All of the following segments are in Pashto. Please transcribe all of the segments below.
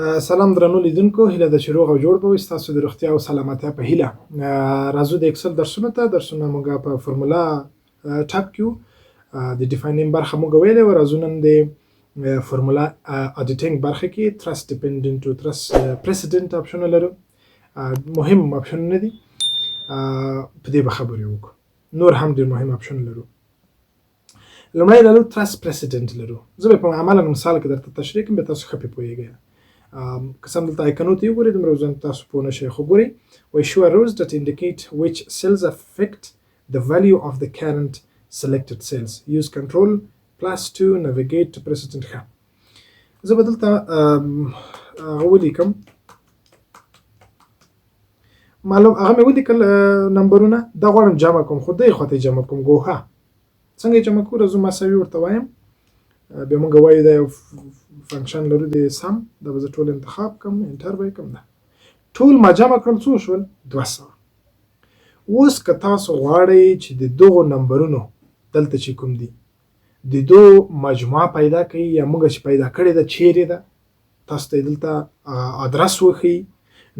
سلام درنو لیدونکو، هیله ده چې روغ او جوړ به وئ. ستاسو د روغتیا او سلامتیا په هیله راځو د اکسل درسونو ته. درسونه موږ په فرمولا ټاپ کیو د ډیفاینینګ برخه موږ ویلې وه. راځو نن د فرمولا اډیټینګ برخه کې ترس ډیپندنټ او ترس پریسیډنټ اپشنونه لرو. مهم اپشنونه دي، په دې به خبرې وکړو. نور هم ډېر مهم اپشن لرو. لومړی لرو ترس پریسیډنټ لرو. زه به په عملا مثال کې درته تشریح کړم، بیا تاسو ښه پرې پوهېږئ. که سم دلته آیکنو ته وګورئ، دومره وزن تاسو پوه نه شئ، خو ګورئ وایي show rows that indicate which cells affect the value of the current selected cells. Use control plus to navigate to precedent. ښه، زه به دلته هغه ولیکم، معلوم هغه مې ولیکل نمبرونه. دا غواړم جمع کوم، خو دې خواته جمع کوم. ګوښه څنګه یې جمع کړو؟ راځو مساوي ورته وایم. بیا موږ وایو دا یو فنکشن لرو د سم. دا به زه ټول انتخاب کړم، انټر به یې کړم. دا ټول ما جمع کړل، څو شول؟ 200. اوس که تاسو غواړئ چې د دغو نمبرونو دلته چې کوم دي د دو مجموعه پیدا کړئ، یا موږ چې پیدا کړې ده چیرې ده، تاسو ته دلته ادرس وښیي،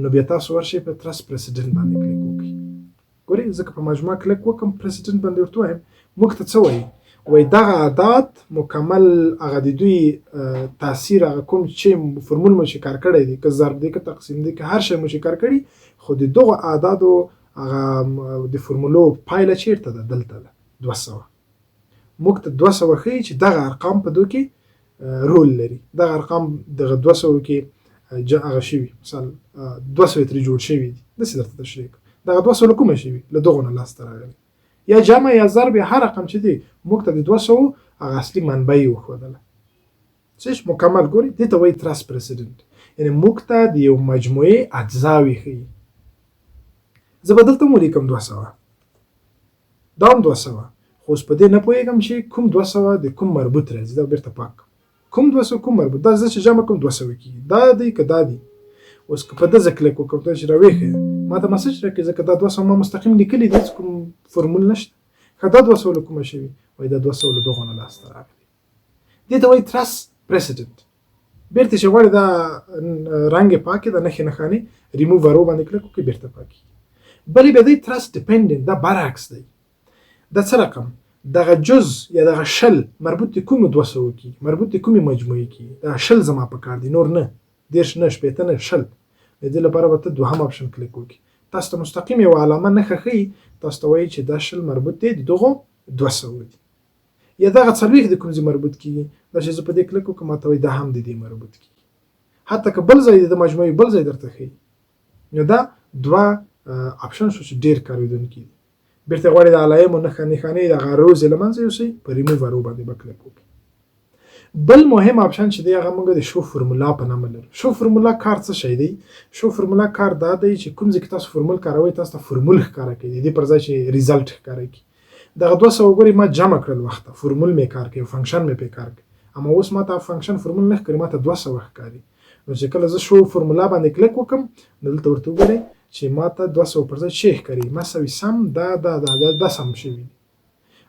نو بیا تاسو ورشئ په ترس پریسیډنټ باندې کلیک وکړئ. ګورئ زه که په مجموعه کلیک وکړم، پریسیډنټ باندې ورته وایم، موږ ته څه وایي؟ وایي دغه عداد مکمل هغه د دوی تاثیر، هغه کوم چې فرمول مو چې کار کړی دی، که ضرب دی که تقسیم دی که هر شی مو چې کار کړي، خو د دغو اعدادو هغه د فرمولو پایله چیرته ده؟ دلته ده، 200. موږ ته 200 ښیي چې دغه ارقام په دو کې رول لري. دغه ارقام دغه 200 کې هغه شوي، مثال 200 ترې جوړ شوي دي. داسې درته تشریح کړم. دغه 200 له کومه شوي؟ له دغو نه لاسته راغلي. یا جمع یا ضرب یا هر رقم چې دی، موږ ته د 200 هغه اصلي منبع یې وښودله. څه مکمل ګورئ، دې ته وایي ترس پریسیډنټ، یعنې موږ ته د یو مجموعې اجزاوې ښیي. زه به دلته ولیکم 200، دا هم 200، خو اوس په دې نه پوهېږم چې کوم 200 د کوم مربوط راځي. دا بېرته پاک کوم 200 کوم مربوط، دا زه چې جمع کوم 200 کېږي. دا دی که دا دی؟ اوس که په ده زه کلیک وکړم، دا چې راویښیه ما ته مسج راکړي، ځکه دا 200 ما مستقیم لیکلي دي، کوم فرمول نشته. که دا 200 له کومه شوي؟ وایي دا 200 له دغو نه لاسته راغلي. دې ته وایي ترس پریسیډنټ. بېرته چې غواړې دا رنګ یې پاک کړي، دا نښې نښانې ریموو ارو باندې کلیک وکړي، بېرته پاکېږي. بلې بیا دی ترس ډیپنډنټ، دا برعکس دی. دا څه رقم؟ دغه جز یا دغه شل مربوط د کومې 200 کېږي؟ مربوط د کومې مجموعې کېږي؟ دا شل زما په کار دی، نور نه. 30 نه، 80 نه، شل. د دې لپاره به ته دوهم اپشن کلیک وکړي. تاسو ته مستقیم یو علامه نښه ښیي، تاسو ته وایي چې دا شل مربوط دی د دغو 200 دي. یا دغه 40 د کوم ځای مربوط کېږي؟ دا چې زه په دې کلیک وکړم، ما ته وایي دا هم د دې مربوط کېږي. حتی که بل ځای د مجموعې بل ځای درته ښیي، نو دا دوه اپشن شو چې ډېر کارېدونکي دي. بېرته غواړئ د علایمو نښانې دغه روز یې له منځه یوسئ، په ریموو ارو باندې به کلیک وکړئ. بل مهم اپشن چې دی هغه موږ د شو فرمولا په نامه لرو. شو فرمولا کار څه شی دی؟ شو فرمولا کار دا دی چې کوم ځای کې تاسو فرمول کاروئ، تاسو ته فرمول ښکاره کوي، د دې پر ځای چې ریزلټ ښکاره کړي. دغه 200 وګورئ ما جمع کړل وخته، فرمول مې کار کوي، فنکشن مې پې کار کوي. اما اوس ما ته فنکشن فرمول نه ښکاري، ما ته 200 ښکاري. نو چې کله زه شو فرمولا باندې کلیک وکړم، دلته ورته وګورئ چې ما ته 200 پر ځای څه ښکاري؟ مساوي سم دا سم شوي دي.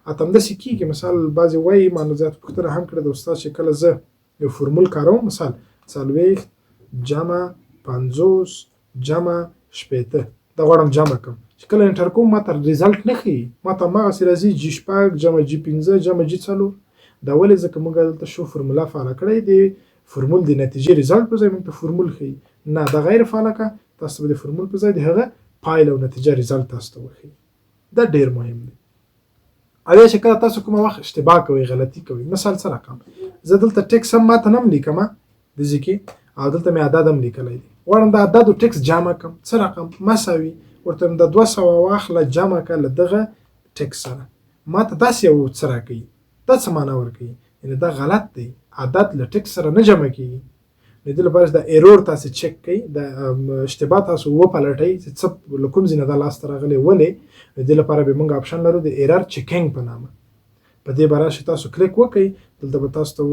اته همداسې کېږي. مثال بعضې وایي، ما نو زیات پوښتنه هم کړې ده استاد چې کله زه یو فرمول کاروم، مثال 40 جمع 50 جمع 80، دا غواړم جمع کړم، چې کله انټر کوم ما ته ریزلټ نه ښیي، ما ته هماغسې راځي G6 جمع G5 جمع G4. دا ولې؟ ځکه موږ دلته شو فرمولا فعاله کړی دی، فرمول د نتیجې ریزلټ په ځای موږ ته فرمول ښیي. نه، دا غیر فعاله کړه، تاسو به د فرمول په ځای د هغه پایله او نتیجه ریزلټ تاسو ته وښیي. دا ډېر مهم دی. اویا چې کله تاسو کومه وخت اشتباه کوئ، غلطي کوئ، مثال څه رقم؟ زه دلته ټکس هم ماته نه هم لیکم دځې کې، او دلته مې عدد هم لیکلی دی. غواړم د عددو ټکس جمع کړم، څه رقم؟ مساوي، ورته د 200 واخله جمع کړه له دغه ټکس سره. ما ته داسې یو څه راکوي، دا څه معنا ورکوي؟ یعنې دا غلط دی، عدد له ټکس سره نه جمع کېږي. د دې لپاره د ایرور تاسو چک کړئ، د اشتباه تاسو وپلټئ چې څه له کوم ځای نه دا لاسته راغلی، ولې. د دې لپاره به موږ اپشن لرو د ایرر چیکینګ په نامه. په دې به راشئ، تاسو کلیک وکړئ، دلته به تاسو ته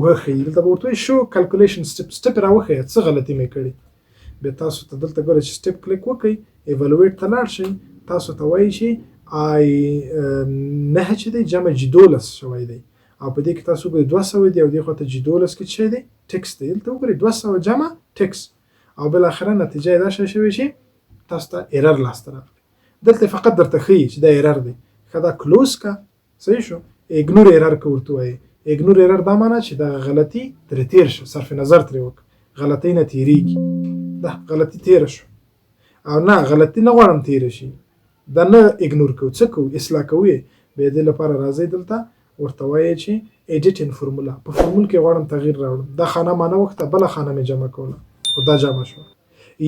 وښیي، دلته به ورته وایي شو کلکولیشن سټپ یې راوښیه څه غلطي مې کړې. بیا تاسو ته دلته ګورئ چې سټپ کلیک وکړئ، ایوالویټ ته لاړ شئ، تاسو ته وایي چې 9 چې دی جمع G12 شوی دی، او په دې کې تاسو ګورئ 200 دی، او دې خواته G12 کې څه دی؟ ټکس دی دلته وګورئ 200 جمع ټکس او بل اخره نتیجه دا شوی شي تاسو ته ایرر لاسته راغلی دلته فقط درته ښیي چې دا ایرر دی که دا کلوز کا صحیح شو اګنور ایرر که ورته وایي اګنور ایرر دا معنی چې دا غلطي ترې تیر شه صرف نظر ترې وکړه غلطۍ نه تیریږي دا غلطي تیره شو او نه غلطي نه غواړم تیره شي دا نه اګنور کوو څه کوو اصلاح کوو یې بیا دې لپاره راځئ دلته ورته وایي چې ایډیټ ان فرمولا په فرمول کې غواړم تغییر راوړم دا خانه ما نه وخته بله خانه مې جمع کوله خو دا جمع شوه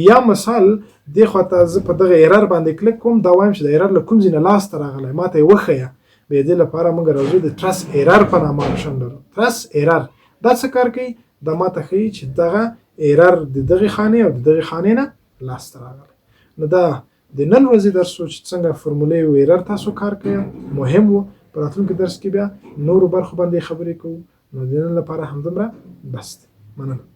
یا مثال دې خواته زه په دغه ایرر باندې کلیک کوم دا وایم چې د ایرر له کوم ځای نه لاسته راغلی ما ته یې وښیه بیا دې لپاره موږ راځو د ترس ایرر په نامه آپشن لرو ترس ایرر دا څه کار کوي دا ما ته ښیي چې دغه ایرر د دغې خانې او د دغې خانې نه لاسته راغلی نو دا د نن ورځې درس و چې څنګه فرمولې او ایرر تاسو کار کوي مهم و په راتلونکي درس کې بیا نورو برخو باندې خبرې کوو نو د نن لپاره همدومره بس دی مننه